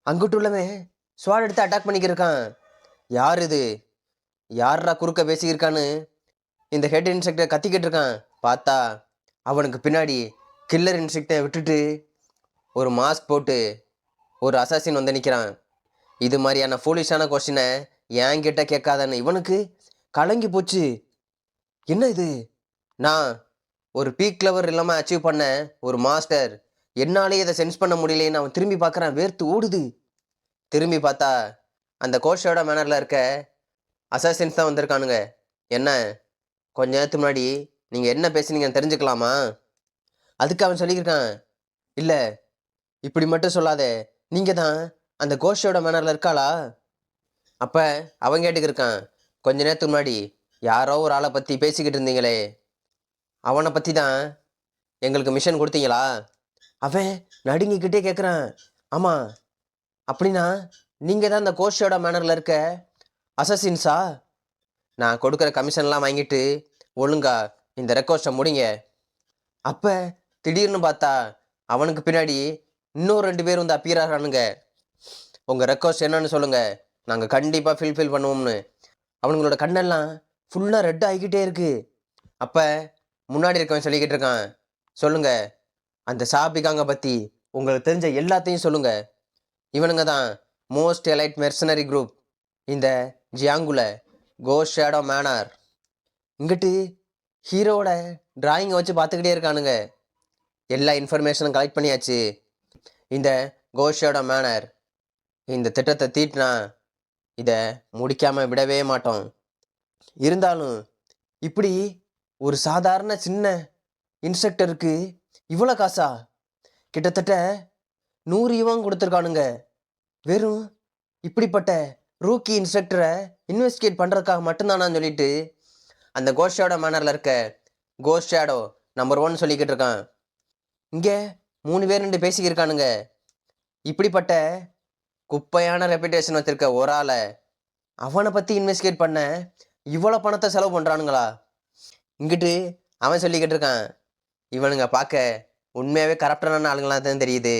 அங்கிட்டு உள்ளவன் ஸ்வாட் எடுத்து அட்டாக் பண்ணிக்கிருக்கான். யார் இது? யாரா குறுக்க பேசிக்கிருக்கான்னு இந்த ஹெட் இன்ஸ்ட்ரக்டர் கத்திக்கிட்டு இருக்கான். பார்த்தா அவனுக்கு பின்னாடி கில்லர் இன்ஸ்ட்ரக்டரை விட்டுட்டு ஒரு மாஸ்க் போட்டு ஒரு அசாசின் வந்து நிற்கிறான். இது மாதிரியான ஃபூலிஷான கொஸ்டினை என்கிட்ட கேட்காதன்னு இவனுக்கு கலங்கி போச்சு. என்ன இது? நான் ஒரு பீக் லெவல் இல்லாமல் அச்சீவ் பண்ண ஒரு மாஸ்டர், என்னாலே இதை சென்ஸ் பண்ண முடியலைன்னு அவன் திரும்பி பார்க்குறான். வேர்த்து ஓடுது. திரும்பி பார்த்தா அந்த கோஷோட மேனரில் இருக்க அசாசின்ஸ் தான் வந்திருக்கானுங்க. என்ன, கொஞ்ச நேரத்துக்கு முன்னாடி நீங்கள் என்ன பேசுனீங்கன்னு தெரிஞ்சுக்கலாமா? அதுக்கு அவன் சொல்லியிருக்கான், இல்லை இப்படி மட்டும் சொல்லாதே, நீங்கள் தான் அந்த கோஷோட மேனரில் இருக்காளா? அப்போ அவன் கேட்டுக்கிருக்கான், கொஞ்ச நேரத்துக்கு முன்னாடி யாரோ ஒரு ஆளை பற்றி பேசிக்கிட்டு இருந்தீங்களே, அவனை பற்றி தான் எங்களுக்கு மிஷன் கொடுத்தீங்களா? அவன் நடுங்கிக்கிட்டே கேட்குறான், ஆமாம், அப்படின்னா நீங்கள் தான் அந்த கோஷோட மேனரில் இருக்க அசசின்ஸா? நான் கொடுக்குற கமிஷன்லாம் வாங்கிட்டு ஒழுங்கா இந்த ரெக்வஸ்ட்டை முடிங்க. அப்போ திடீர்னு பார்த்தா அவனுக்கு பின்னாடி இன்னும் 2 பேர் வந்து அப்பியர் ஆகிறானுங்க. உங்கள் ரெக்வஸ்ட் என்னன்னு சொல்லுங்கள், நாங்கள் கண்டிப்பாக ஃபில்ஃபில் பண்ணுவோம்னு. அவனுங்களோட கண்ணெல்லாம் ஃபுல்லாக ரெட் ஆகிக்கிட்டே இருக்கு. அப்போ முன்னாடி இருக்கவன் சொல்லிக்கிட்டு இருக்கான், சொல்லுங்கள், அந்த சாபிகாங்க பற்றி உங்களுக்கு தெரிஞ்ச எல்லாத்தையும் சொல்லுங்கள். இவனுங்க தான் மோஸ்ட் எலைட் மெர்சனரி குரூப் இந்த ஜியாங்குல கோஸ்ட் ஷேடோ மேனர். இங்கிட்டு ஹீரோவோட டிராயிங்கை வச்சு பார்த்துக்கிட்டே இருக்கானுங்க. எல்லா இன்ஃபர்மேஷனும் கலெக்ட் பண்ணியாச்சு. இந்த கோஸ்ட் ஷேடோ மேனர் இந்த திட்டத்தை தீட்டினா இதை முடிக்காமல் விடவே மாட்டோம். இருந்தாலும் இப்படி ஒரு சாதாரண சின்ன இன்ஸ்ட்ரக்டருக்கு இவ்வளோ காசா? கிட்டத்தட்ட 100 யுவான் கொடுத்துருக்கானுங்க. வெறும் இப்படிப்பட்ட ரூக்கி இன்ஸ்ட்ரக்டரை இன்வெஸ்டிகேட் பண்ணுறதுக்காக மட்டும்தானான்னு சொல்லிட்டு அந்த கோஸ்ட் ஷேடோ மேனரில் இருக்க கோஸ்ட் ஷேடோ நம்பர் 1 சொல்லிக்கிட்டு இருக்கான். இங்கே 3 பேர் நின்று பேசிக்கிருக்கானுங்க. இப்படிப்பட்ட குப்பையான ரெப்புடேஷன் வச்சிருக்க ஒரு ஆளை அவனை பற்றி இன்வெஸ்டிகேட் பண்ண இவ்வளோ பணத்தை செலவு பண்ணுறானுங்களா? இங்கிட்டு அவன் சொல்லிக்கிட்டு இருக்கான், இவனுங்க பார்க்க உண்மையாகவே கரப்டான ஆளுங்களாக தான் தெரியுது.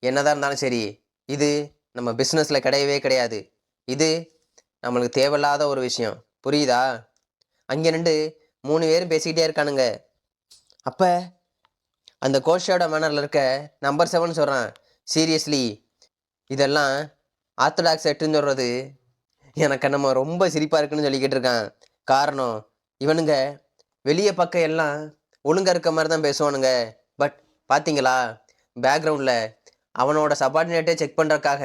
என்னதான் இருந்தாலும் சரி, இது நம்ம பிஸ்னஸில் கிடையவே கிடையாது. இது நம்மளுக்கு தேவையில்லாத ஒரு விஷயம், புரியுதா? அங்கே நின்று 3 பேரும் பேசிக்கிட்டே இருக்கானுங்க. அப்போ அந்த கோஷோட மேனரில் இருக்க நம்பர் 7 சொல்கிறான், சீரியஸ்லி இதெல்லாம் ஆர்த்தடாக்ஸ் செட்டுன்னு சொல்கிறது எனக்கு நம்ம ரொம்ப சிரிப்பாக இருக்குன்னு சொல்லிக்கிட்டு இருக்கான். காரணம், இவனுங்க வெளியே பக்கம் எல்லாம் ஒழுங்காக இருக்க மாதிரி தான் பேசுவானுங்க. பட் பார்த்தீங்களா, பேக்ரவுண்டில் அவனோட சபார்டினேட்டே செக் பண்ணுறதுக்காக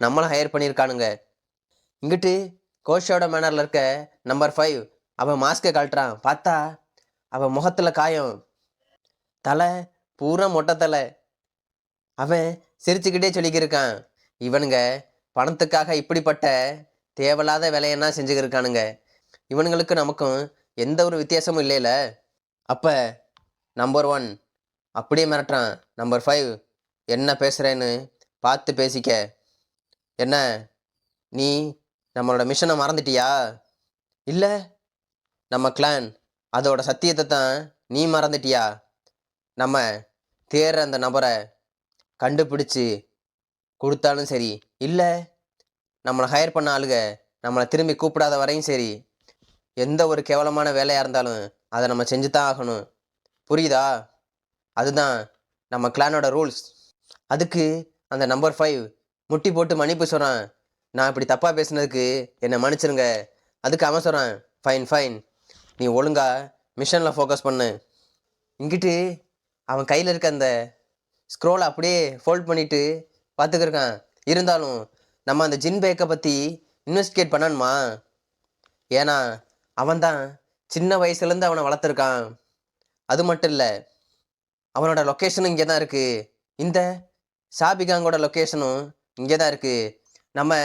நம்மளை ஹையர் பண்ணியிருக்கானுங்க. இங்கிட்டு கோஷோட மேனரில் இருக்க நம்பர் 5 அவன் மாஸ்கை கழட்டுறான். பார்த்தா அவன் முகத்தில் காயம், தலை பூரா மொட்டை தலை. அவன் சிரிச்சுக்கிட்டே சொல்லிக்கிருக்கான், இவனுங்க பணத்துக்காக இப்படிப்பட்ட தேவையில்லாத வேலையெல்லாம் செஞ்சுக்கிருக்கானுங்க. இவனுங்களுக்கு நமக்கும் எந்த ஒரு வித்தியாசமும் இல்லைல்ல. அப்போ நம்பர் 1 அப்படியே மிரட்டுறான், நம்பர் 5 என்ன பேசுகிறேன்னு பார்த்து பேசிக்க. என்ன, நீ நம்மளோட மிஷனை மறந்துட்டியா? இல்லை நம்ம கிளான் அதோட சத்தியத்தை தான் நீ மறந்துட்டியா? நம்ம தேடுற அந்த நபரை கண்டுபிடிச்சி கொடுத்தாலும் சரி, இல்லை நம்மளை ஹையர் பண்ண ஆளுக நம்மளை திரும்பி கூப்பிடாத வரையும் சரி, எந்த ஒரு கேவலமான வேலையாக இருந்தாலும் அதை நம்ம செஞ்சு தான் ஆகணும், புரியுதா? அதுதான் நம்ம கிளானோட ரூல்ஸ். அதுக்கு அந்த நம்பர் 5 முட்டி போட்டு மன்னிப்பு சொல்கிறான், நான் இப்படி தப்பாக பேசுனதுக்கு என்னை மன்னிச்சிருங்க. அதுக்கு அவன் சொல்கிறான், ஃபைன் ஃபைன், நீ ஒழுங்கா மிஷனில் ஃபோக்கஸ் பண்ணு. இங்கிட்டு அவன் கையில் இருக்க அந்த ஸ்க்ரோலை அப்படியே ஃபோல்ட் பண்ணிவிட்டு பார்த்துக்கிருக்கான். இருந்தாலும் நம்ம அந்த ஜின் பேக்கை பற்றி இன்வெஸ்டிகேட் பண்ணணுமா? ஏன்னா அவன் தான் சின்ன வயசுலேருந்து அவனை வளர்த்துருக்கான். அது மட்டும் இல்லை, அவனோட லொக்கேஷனும் இங்கே தான் இருக்குது. இந்த சாபிகாங்கோட லொக்கேஷனும் இங்கே தான் இருக்குது. நம்ம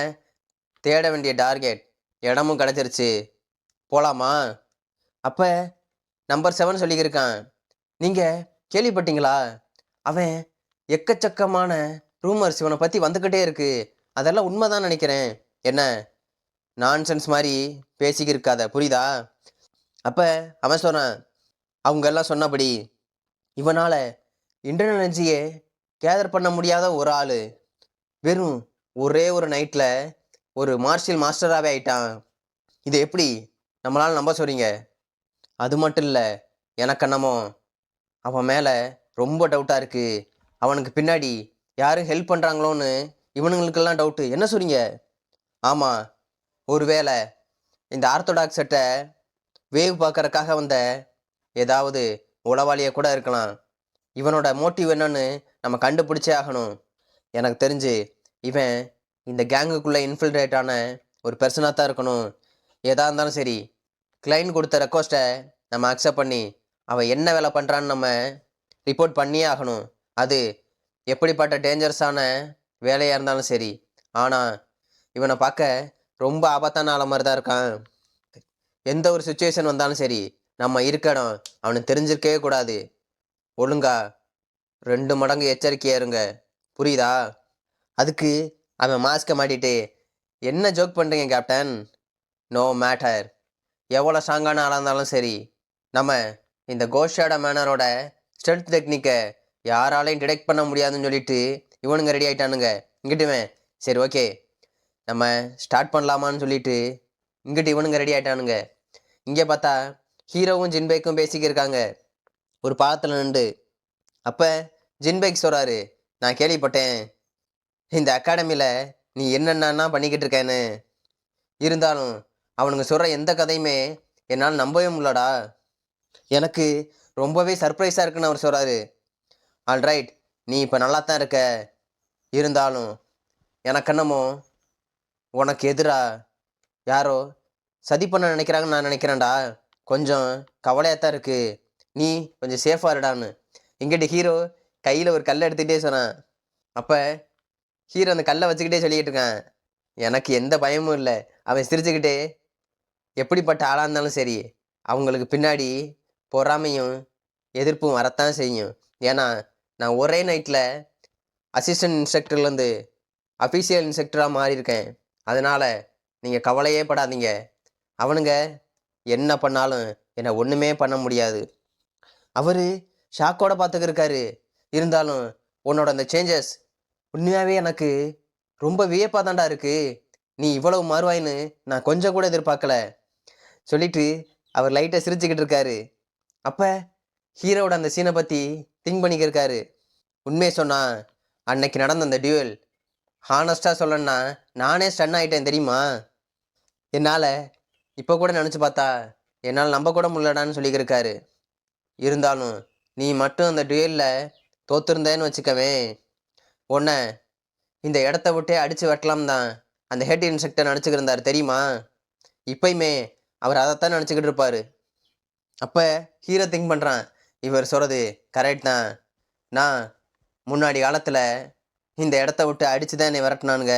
தேட வேண்டிய டார்கெட் இடமும் கிடச்சிருச்சு, போகலாமா? அப்போ நம்பர் 7 சொல்லிக்கிருக்கான், நீங்கள் கேள்விப்பட்டீங்களா, அவன் எக்கச்சக்கமான ரூமர்ஸ் இவனை பற்றி வந்துக்கிட்டே இருக்கு, அதெல்லாம் உண்மைதான் நினைக்கிறேன். என்ன நான்சென்ஸ் மாதிரி பேசிக்கிருக்காத, புரியுதா? அப்போ அவன் சொன்னான், அவங்க எல்லாம் சொன்னபடி இவனால் இன்டர்னல் எனர்ஜியை கேதர் பண்ண முடியாத ஒரு ஆள் வெறும் ஒரே ஒரு நைட்டில் ஒரு மார்ஷியல் மாஸ்டராகவே ஆயிட்டான். இது எப்படி நம்மளால் நம்ப சொல்கிறீங்க? அது மட்டும் இல்லை, எனக்கு என்னமோ அவன் மேலே ரொம்ப டவுட்டாக இருக்குது. அவனுக்கு பின்னாடி யாரும் ஹெல்ப் பண்ணுறாங்களோன்னு இவனுங்களுக்கெல்லாம் டவுட்டு. என்ன சொல்றீங்க? ஆமாம், ஒருவேளை இந்த ஆர்த்தோடாக்ஸ் செட்டை வேவ் பார்க்கறக்காக வந்த ஏதாவது உளவாளியை கூட இருக்கலாம். இவனோட மோட்டிவ் என்னன்னு நம்ம கண்டுபிடிச்சே ஆகணும். எனக்கு தெரிஞ்சு இவன் இந்த கேங்குக்குள்ளே இன்ஃபில்ட்ரேட் ஆன ஒரு பெர்சனாக தான் இருக்கணும். எதா இருந்தாலும் சரி, கிளைண்ட் கொடுத்த ரெக்வஸ்ட்டை நம்ம அக்செப்ட் பண்ணி அவன் என்ன வேலை பண்ணுறான்னு நம்ம ரிப்போர்ட் பண்ணியே ஆகணும். அது எப்படிப்பட்ட டேஞ்சரஸான வேலையாக இருந்தாலும் சரி. ஆனால் இவனை பார்க்க ரொம்ப ஆபத்தான ஆள மாதிரி தான் இருக்கான். எந்த ஒரு சுச்சுவேஷன் வந்தாலும் சரி, நம்ம இருக்க இடம் அவனுக்கு தெரிஞ்சிருக்கவே கூடாது. ஒழுங்கா 2 மடங்கு எச்சரிக்கையா இருங்க, புரியுதா? அதுக்கு அவன் மாஸ்கை மாட்டிட்டு, என்ன ஜோக் பண்ணுறீங்க கேப்டன்? நோ மேட்டர், எவ்வளோ ஸ்ட்ராங்கான ஆளாக இருந்தாலும் சரி, நம்ம இந்த கோஷாட மேனரோட ஸ்ட்ரென்த் டெக்னிக்கை யாராலையும் டிடெக்ட் பண்ண முடியாதுன்னு சொல்லிட்டு இவனுங்க ரெடி ஆகிட்டானுங்க. இங்கிட்டுவேன் சரி ஓகே நம்ம ஸ்டார்ட் பண்ணலாமான்னு சொல்லிட்டு இங்கிட்டு இவனுங்க ரெடி ஆகிட்டானுங்க. இங்கே பார்த்தா ஹீரோவும் ஜின்பேக்கும் பேசிக்கிருக்காங்க ஒரு பாலத்தில் நின்று. அப்போ ஜின்பேக் சொல்கிறாரு, நான் கேள்விப்பட்டேன் இந்த அகாடமியில் நீ என்னென்னா பண்ணிக்கிட்டு இருக்கேன்னு. இருந்தாலும் அவனுங்க சொல்கிற எந்த கதையுமே என்னால் நம்பவே முடியலடா. எனக்கு ரொம்பவே சர்ப்ரைஸாக இருக்குன்னு அவர் சொல்கிறாரு. ஆல்ரைட், நீ இப்போ நல்லா தான் இருக்க. இருந்தாலும் எனக்கு என்னமோ உனக்கு எதிராக யாரோ சதி பண்ண நினைக்கிறாங்கன்னு நான் நினைக்கிறேன்டா. கொஞ்சம் கவலையாக தான் இருக்குது. நீ கொஞ்சம் சேஃபாக இருடான்னு எங்கிட்ட ஹீரோ கையில் ஒரு கல்லை எடுத்துக்கிட்டே சொன்னான். அப்போ ஹீரோ அந்த கல்லை வச்சுக்கிட்டே சொல்லிக்கிட்டு இருக்கான், எனக்கு எந்த பயமும் இல்லை. அவன் சிரிச்சுக்கிட்டே, எப்படிப்பட்ட ஆளாக இருந்தாலும் சரி, அவங்களுக்கு பின்னாடி பொறாமையும் எதிர்ப்பும் வரத்தான் செய்யும். ஏன்னா நான் ஒரே நைட்டில் அசிஸ்டன்ட் இன்ஸ்ட்ரக்டர்லேருந்து அஃபீஷியல் இன்ஸ்ட்ரக்டராக மாறியிருக்கேன். அதனால் நீங்கள் கவலையே படாதீங்க. அவனுங்க என்ன பண்ணாலும் என்னை ஒன்றுமே பண்ண முடியாது. அவர் ஷாக்கோட பார்த்துக்கிருக்காரு. இருந்தாலும் உன்னோட அந்த சேஞ்சஸ் உண்மையாகவே எனக்கு ரொம்ப வியப்பாக தாண்டா இருக்குது. நீ இவ்வளவு மாறுவாயின்னு நான் கொஞ்சம் கூட எதிர்பார்க்கல சொல்லிட்டு அவர் லைட்டாக சிரிச்சுக்கிட்டு இருக்காரு. அப்போ ஹீரோவோட அந்த சீனை பற்றி திங்க் பண்ணிக்கிருக்காரு. உண்மையை சொன்னால் அன்னைக்கு நடந்த அந்த டியூவல் ஹானஸ்டாக சொல்லணுன்னா நானே ஸ்டன் ஆகிட்டேன் தெரியுமா. என்னால் இப்போ கூட நினச்சி பார்த்தா என்னால் நம்ப கூட முடியலடான்னு சொல்லிக்கிருக்காரு. இருந்தாலும் நீ மட்டும் அந்த டியூவலில் தோற்றுருந்தேன்னு வச்சுக்கவேன், உன்னை இந்த இடத்த விட்டே அடித்து வெட்டலாம் தான் அந்த ஹெட் இன்ஸ்பெக்டர் நினச்சிக்கிருந்தார் தெரியுமா. இப்போயுமே அவர் அதைத்தான் நினச்சிக்கிட்டு இருப்பார். அப்போ ஹீரோ திங்க் பண்ணுறான், இவர் சொல்கிறது கரெக்ட் தான். நான் முன்னாடி காலத்தில் இந்த இடத்த விட்டு அடித்து தான் என்னை விரட்டினானுங்க.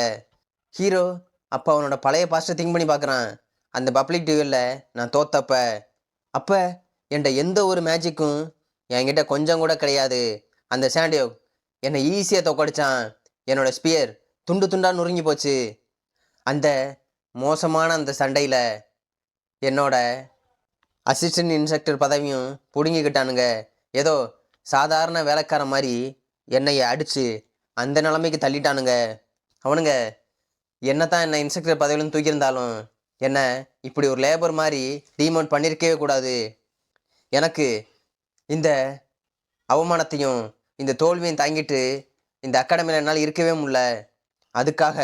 ஹீரோ அப்போ அவனோட பழைய பாஸ்ட்டை திங்க் பண்ணி பார்க்குறான். அந்த பப்ளிக் டியூவலில் நான் தோத்தப்ப அப்போ என்கிட்ட எந்த ஒரு மேஜிக்கும் என்கிட்ட கொஞ்சம் கூட கிடையாது. அந்த சாண்டியோ என்னை ஈஸியாக தோக்கடிச்சான். என்னோட ஸ்பியர் துண்டு துண்டாக நொறுங்கி போச்சு. அந்த மோசமான அந்த சண்டையில் என்னோட அசிஸ்டன்ட் இன்ஸ்பெக்டர் பதவியும் பிடுங்கிக்கிட்டானுங்க. ஏதோ சாதாரண வேலைக்கார மாதிரி என்னையை அடித்து அந்த நிலைமைக்கு தள்ளிட்டானுங்க. அவனுங்க என்னத்தான் என்னை இன்ஸ்பெக்டர் பதவியிலும் தூக்கியிருந்தாலும் என்னை இப்படி ஒரு லேபர் மாதிரி டீமோட் பண்ணியிருக்கவே கூடாது. எனக்கு இந்த அவமானத்தையும் இந்த தோல்வியும் தாங்கிட்டு இந்த அகாடமியில் என்னால் இருக்கவே முடியல. அதுக்காக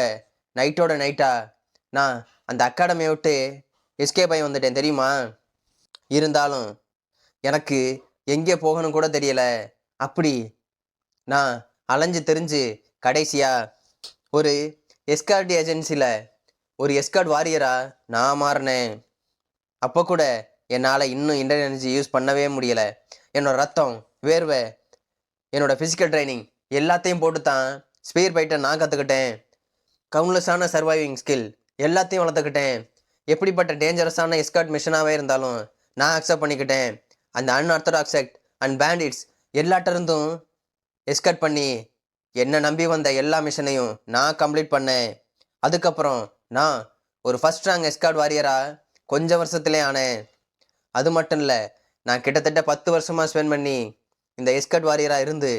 நைட்டோட நைட்டாக நான் அந்த அகாடமியை விட்டு எஸ்கேப் ஆகி வந்துட்டேன் தெரியுமா. இருந்தாலும் எனக்கு எங்கே போகணும் கூட தெரியலை. அப்படி நான் அலைஞ்சு தெரிஞ்சு கடைசியாக ஒரு எஸ்கார்ட் ஏஜென்சியில் ஒரு எஸ்கார்ட் வாரியராக நான் மாறினேன். அப்போ கூட என்னால் இன்னும் இன்டர்னல் எனர்ஜி யூஸ் பண்ணவே முடியலை. என்னோடய ரத்தம், வேர்வை, என்னோடய ஃபிசிக்கல் ட்ரைனிங் எல்லாத்தையும் போட்டு தான் ஸ்பீர் ஃபைட்டை நான் கற்றுக்கிட்டேன். கவுன்லெஸ்ஸான சர்வைவிங் ஸ்கில் எல்லாத்தையும் வளர்த்துக்கிட்டேன். எப்படிப்பட்ட டேஞ்சரஸான எஸ்கார்ட் மிஷனாகவே இருந்தாலும் நான் அக்செப்ட் பண்ணிக்கிட்டேன். அந்த அன்ஆர்த்தடாக்ஸ் செக்ட் அண்ட் பேண்டிட்ஸ் எல்லாட்டிருந்தும் எஸ்கார்ட் பண்ணி என்னை நம்பி வந்த எல்லா மிஷனையும் நான் கம்ப்ளீட் பண்ணேன். அதுக்கப்புறம் நான் ஒரு ஃபர்ஸ்ட் ரேங்க் எஸ்கார்ட் வாரியராக கொஞ்சம் வருஷத்துலே ஆனேன். அது மட்டும் இல்லை, நான் கிட்டத்தட்ட 10 வருஷமாக ஸ்பெண்ட் பண்ணி இந்த எஸ்கார்ட் வாரியராக இருந்து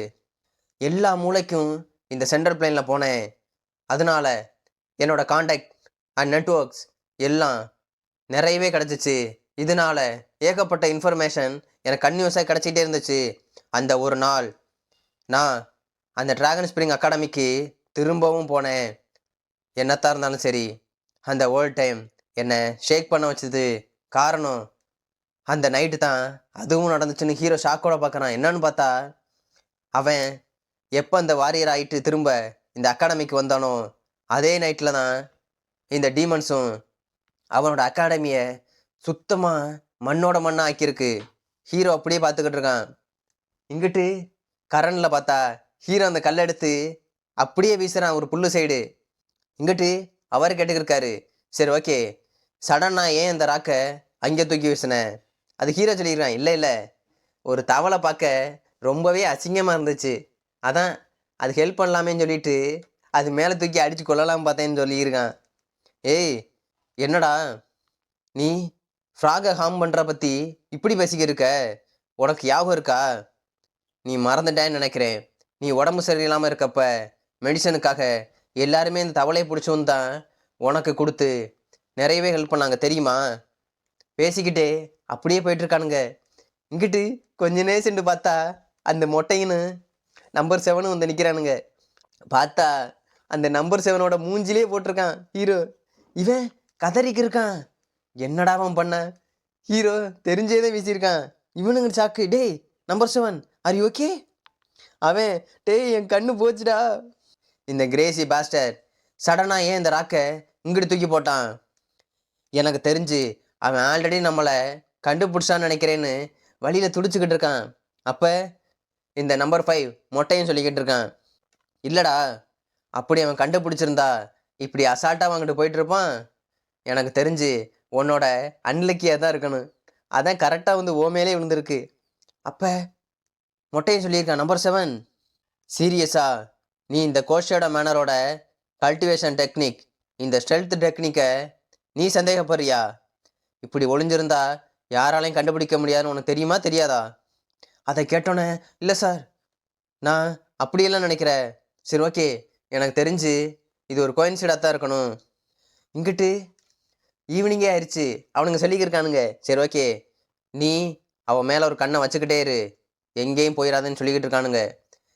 எல்லா மூளைக்கும் இந்த சென்ட்ரல் பிளேனில் போனேன். அதனால் என்னோடய காண்டாக்ட் அண்ட் நெட்வொர்க்ஸ் எல்லாம் நிறையவே கிடச்சிச்சு. இதனால் ஏகப்பட்ட இன்ஃபர்மேஷன் எனக்கு கன்யூஸாக கிடச்சிக்கிட்டே இருந்துச்சு. அந்த ஒரு நாள் நான் அந்த டிராகன் ஸ்ப்ரிங் அகாடமிக்கு திரும்பவும் போனேன். என்னத்தான் இருந்தாலும் சரி, அந்த ஓல்ட் டைம் என்னை ஷேக் பண்ண வச்சது காரணம் அந்த நைட்டு தான். அதுவும் நடந்துச்சுன்னு ஹீரோ ஷாக்கோட பார்க்குறான். என்னன்னு பார்த்தா, அவன் எப்போ அந்த வாரியர் ஆயிட்டு திரும்ப இந்த அகாடமிக்கு வந்தானோ, அதே நைட்டில் தான் இந்த டீமன்ஸும் அவனோட அகாடமியை சுத்தமாக மண்ணோட மண்ணா ஆக்கியிருக்கு. ஹீரோ அப்படியே பார்த்துக்கிட்டு இருக்கான். இங்கிட்டு கரண்ல பார்த்தா ஹீரோ அந்த கல்லை எடுத்து அப்படியே வீசுறான் ஒரு புல்லு சைடு. இங்கிட்டு அவர் கேட்டுக்கிருக்காரு, சரி ஓகே, சடனா ஏன் இந்த ராக்கை அங்கே தூக்கி வீசினேன்? அது ஹீரோ சொல்லிடுறான், இல்லை இல்லை, ஒரு தவளை பார்க்க ரொம்பவே அசிங்கமாக இருந்துச்சு, அதான் அது ஹெல்ப் பண்ணலாமேன்னு சொல்லிட்டு அது மேலே தூக்கி அடித்து கொள்ளலாம் பார்த்தேன்னு சொல்லியிருக்கான். ஏய் என்னடா நீ ஃப்ராகை ஹார்ம் பண்ணுற பற்றி இப்படி பேசிக்கிட்டு இருக்க? உனக்கு ஞாபகம் இருக்கா? நீ மறந்துட்டேன்னு நினைக்கிறேன். நீ உடம்பு சரியில்லாமல் இருக்கப்ப மெடிசனுக்காக எல்லாருமே இந்த தவளையை பிடிச்சோன்னு தான் உனக்கு கொடுத்து நிறையவே ஹெல்ப் பண்ணாங்க தெரியுமா? பேசிக்கிட்டே அப்படியே போயிட்டுருக்கானுங்க. இங்கிட்டு கொஞ்ச நேசண்டு பார்த்தா அந்த மொட்டையின்னு நம்பர் 7 வந்து நிற்கிறானுங்க. பார்த்தா அந்த நம்பர் 7ஓட மூஞ்சிலே போட்டிருக்கான் ஹீரோ. இவன் கதறிக்கு இருக்கான். என்னடா அவன் பண்ண? ஹீரோ தெரிஞ்சேதான் வீசியிருக்கான். இவனுங்க சாக்கு, டேய் நம்பர் 7 ஆர் யூ ஓகே? அவன், டேய் என் கண்ணு போச்சுடா. இந்த கிரேசி பாஸ்டர் சடனாக ஏன் இந்த ராக்கை இங்கிட்டு தூக்கி போட்டான்? எனக்கு தெரிஞ்சு அவன் ஆல்ரெடி நம்மளை கண்டுபிடிச்சான்னு நினைக்கிறேன்னு வழியில் துடிச்சுக்கிட்டு இருக்கான். அப்போ இந்த நம்பர் 5 மொட்டையும் சொல்லிக்கிட்டு இருக்கான், இல்லைடா, அப்படி அவன் கண்டுபிடிச்சிருந்தா இப்படி அசால்ட்டாக வாங்கிட்டு போயிட்டு இருப்பான். எனக்கு தெரிஞ்சு உன்னோட அன்லக்கியாக தான் இருக்கணும், அதான் கரெக்டாக வந்து ஓ மேலே விழுந்திருக்கு. அப்போ மொட்டையும் சொல்லியிருக்கான், நம்பர் 7 சீரியஸா நீ இந்த கோஷோட மேனரோட கல்டிவேஷன் டெக்னிக், இந்த ஸ்ட்ரெல்த் டெக்னிக்கை நீ சந்தேகப்படுறியா? இப்படி ஒளிஞ்சிருந்தா யாராலையும் கண்டுபிடிக்க முடியாதுன்னு உனக்கு தெரியுமா தெரியாதா? அதை கேட்டோன்னே, இல்லை சார், நான் அப்படியெல்லாம் நினைக்கிறேன். சரி ஓகே, எனக்கு தெரிஞ்சு இது ஒரு கோயின்சிடாக தான் இருக்கணும். இங்கிட்டு ஈவினிங்கே ஆயிடுச்சு, அவனுங்க சொல்லிக்கிருக்கானுங்க, சரி ஓகே நீ அவன் மேலே ஒரு கண்ணை வச்சுக்கிட்டே இரு, எங்கேயும் போயிடாதுன்னு சொல்லிக்கிட்டு இருக்கானுங்க.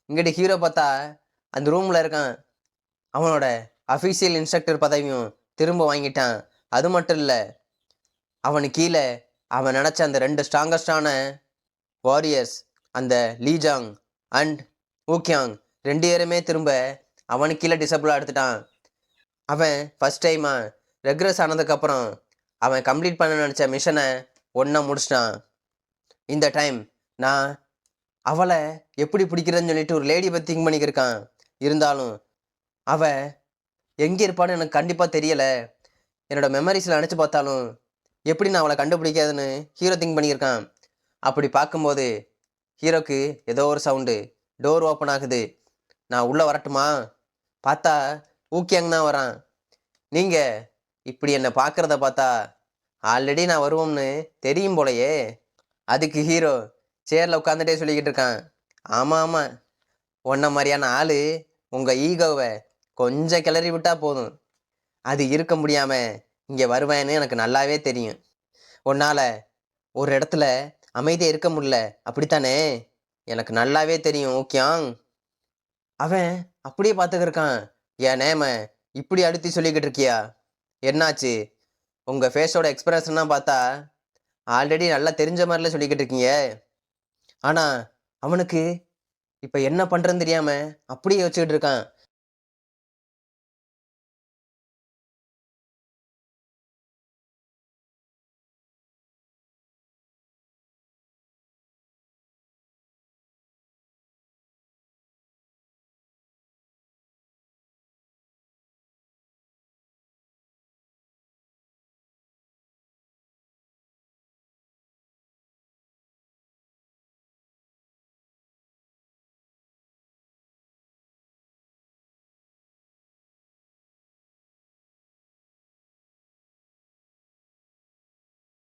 இங்கிட்டு ஹீரோ பார்த்தா அந்த ரூமில் இருக்கான். அவனோட அஃபீஷியல் இன்ஸ்ட்ரக்டர் பதவியும் திரும்ப வாங்கிட்டான். அது மட்டும் இல்லை, அவனுக்கு கீழே அவன் நினச்ச அந்த 2 ஸ்ட்ராங்கஸ்டான வாரியர்ஸ், அந்த லீஜாங் அண்ட் ஊக்கியாங் 2 பேருமே திரும்ப அவனுக்கு கீழே டிசபிளாக எடுத்துட்டான். அவன் ஃபஸ்ட் டைமாக ரெக்ரெஸ் ஆனதுக்கப்புறம் அவன் கம்ப்ளீட் பண்ண நினச்ச மிஷனை ஒன்றா முடிச்சிட்டான். இந்த டைம் நான் அவளை எப்படி பிடிக்கிறதுன்னு சொல்லிட்டு ஒரு லேடி பற்றி திங்க் பண்ணிக்கிருக்கான். இருந்தாலும் அவள் எங்கே இருப்பான்னு எனக்கு கண்டிப்பாக தெரியலை. என்னோடய மெமரிஸில் நினச்சி பார்த்தாலும் எப்படி நான் அவளை கண்டுபிடிக்காதுன்னு ஹீரோ திங்க் பண்ணியிருக்கான். அப்படி பார்க்கும்போது ஹீரோக்கு ஏதோ ஒரு சவுண்டு, டோர் ஓப்பன் ஆகுது. நான் உள்ளே வரட்டுமா? பார்த்தா ஊக்கியாங் தான் வரான். நீங்கள் இப்படி என்னை பார்க்குறத பார்த்தா ஆல்ரெடி நான் வருவோம்னு தெரியும் போலையே. அதுக்கு ஹீரோ சேரில் உட்காந்துட்டே சொல்லிக்கிட்டு இருக்கான், ஆமாம் ஆமாம், உன்ன மாதிரியான ஆள் உங்கள் ஈகோவை கொஞ்சம் கிளறி விட்டால் போதும், அது இருக்க முடியாமல் இங்கே வருவேன்னு எனக்கு நல்லாவே தெரியும். உன்னால் ஒரு இடத்துல அமைதியாக இருக்க முடியல அப்படித்தானே? எனக்கு நல்லாவே தெரியும் ஊக்கியாங். அவன் அப்படியே பார்த்துக்கிருக்கான். என் நேம இப்படி அழுத்தி சொல்லிக்கிட்டு இருக்கியா? என்னாச்சு? உங்கள் ஃபேஸோட எக்ஸ்பிரஷன்லாம் பார்த்தா ஆல்ரெடி நல்லா தெரிஞ்ச மாதிரில சொல்லிக்கிட்டு இருக்கீங்க. ஆனால் அவனுக்கு இப்போ என்ன பண்ணுறதுன்னு தெரியாமல் அப்படியே வச்சுக்கிட்டு இருக்கான்.